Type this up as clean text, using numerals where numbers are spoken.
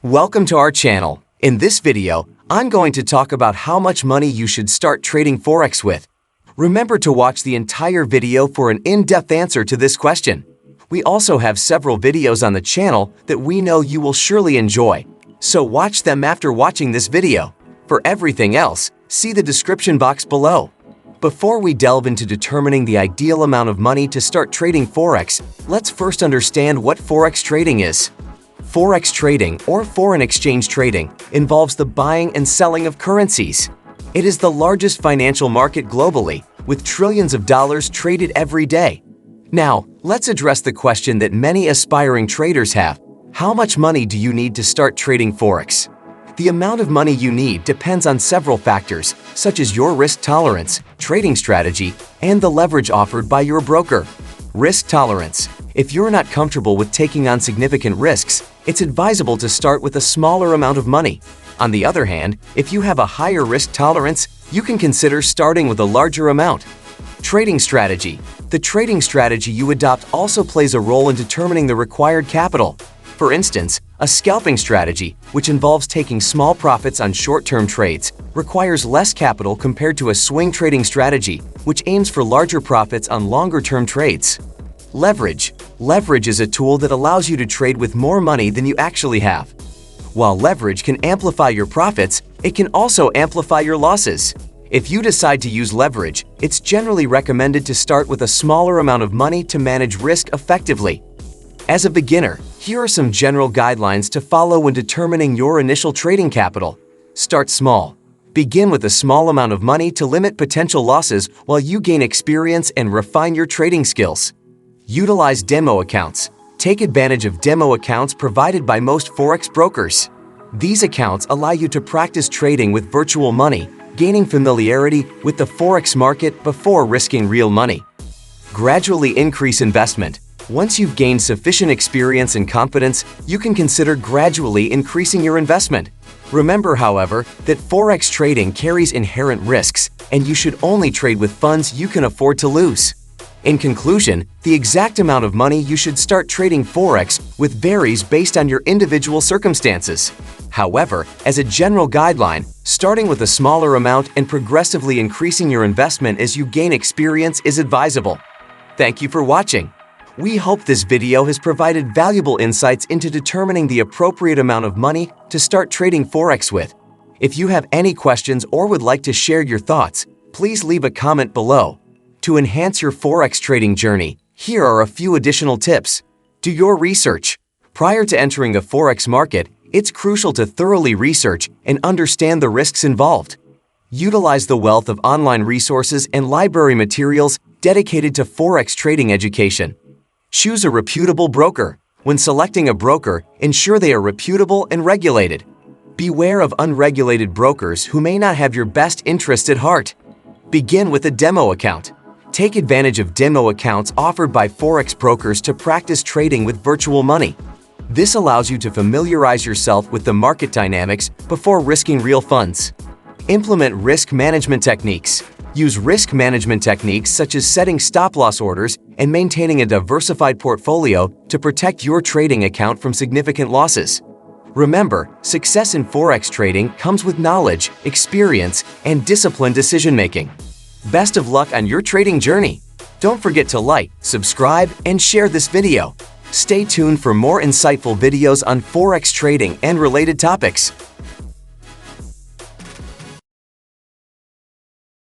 Welcome to our channel. In this video, I'm going to talk about how much money you should start trading Forex with. Remember to watch the entire video for an in-depth answer to this question. We also have several videos on the channel that we know you will surely enjoy, so watch them after watching this video. For everything else, see the description box below. Before we delve into determining the ideal amount of money to start trading Forex, let's first understand what Forex trading is. Forex trading, or foreign exchange trading, involves the buying and selling of currencies. It is the largest financial market globally, with trillions of dollars traded every day. Now, let's address the question that many aspiring traders have. How much money do you need to start trading Forex? The amount of money you need depends on several factors, such as your risk tolerance, trading strategy, and the leverage offered by your broker. Risk tolerance. If you're not comfortable with taking on significant risks, it's advisable to start with a smaller amount of money. On the other hand, if you have a higher risk tolerance, you can consider starting with a larger amount. Trading strategy. The trading strategy you adopt also plays a role in determining the required capital. For instance, a scalping strategy, which involves taking small profits on short-term trades, requires less capital compared to a swing trading strategy, which aims for larger profits on longer-term trades. Leverage. Leverage is a tool that allows you to trade with more money than you actually have. While leverage can amplify your profits, it can also amplify your losses. If you decide to use leverage, it's generally recommended to start with a smaller amount of money to manage risk effectively. As a beginner, here are some general guidelines to follow when determining your initial trading capital. Start small. Begin with a small amount of money to limit potential losses while you gain experience and refine your trading skills. Utilize demo accounts. Take advantage of demo accounts provided by most Forex brokers. These accounts allow you to practice trading with virtual money, gaining familiarity with the Forex market before risking real money. Gradually increase investment. Once you've gained sufficient experience and confidence, you can consider gradually increasing your investment. Remember, however, that Forex trading carries inherent risks, and you should only trade with funds you can afford to lose. In conclusion, the exact amount of money you should start trading Forex with varies based on your individual circumstances. However, as a general guideline, starting with a smaller amount and progressively increasing your investment as you gain experience is advisable. Thank you for watching. We hope this video has provided valuable insights into determining the appropriate amount of money to start trading Forex with. If you have any questions or would like to share your thoughts, please leave a comment below. To enhance your Forex trading journey, here are a few additional tips. Do your research. Prior to entering the Forex market, it's crucial to thoroughly research and understand the risks involved. Utilize the wealth of online resources and library materials dedicated to Forex trading education. Choose a reputable broker. When selecting a broker, ensure they are reputable and regulated. Beware of unregulated brokers who may not have your best interest at heart. Begin with a demo account. Take advantage of demo accounts offered by Forex brokers to practice trading with virtual money. This allows you to familiarize yourself with the market dynamics before risking real funds. Implement risk management techniques. Use risk management techniques such as setting stop-loss orders and maintaining a diversified portfolio to protect your trading account from significant losses. Remember, success in Forex trading comes with knowledge, experience, and disciplined decision-making. Best of luck on your trading journey. Don't forget to like, subscribe, and share this video. Stay tuned for more insightful videos on Forex trading and related topics.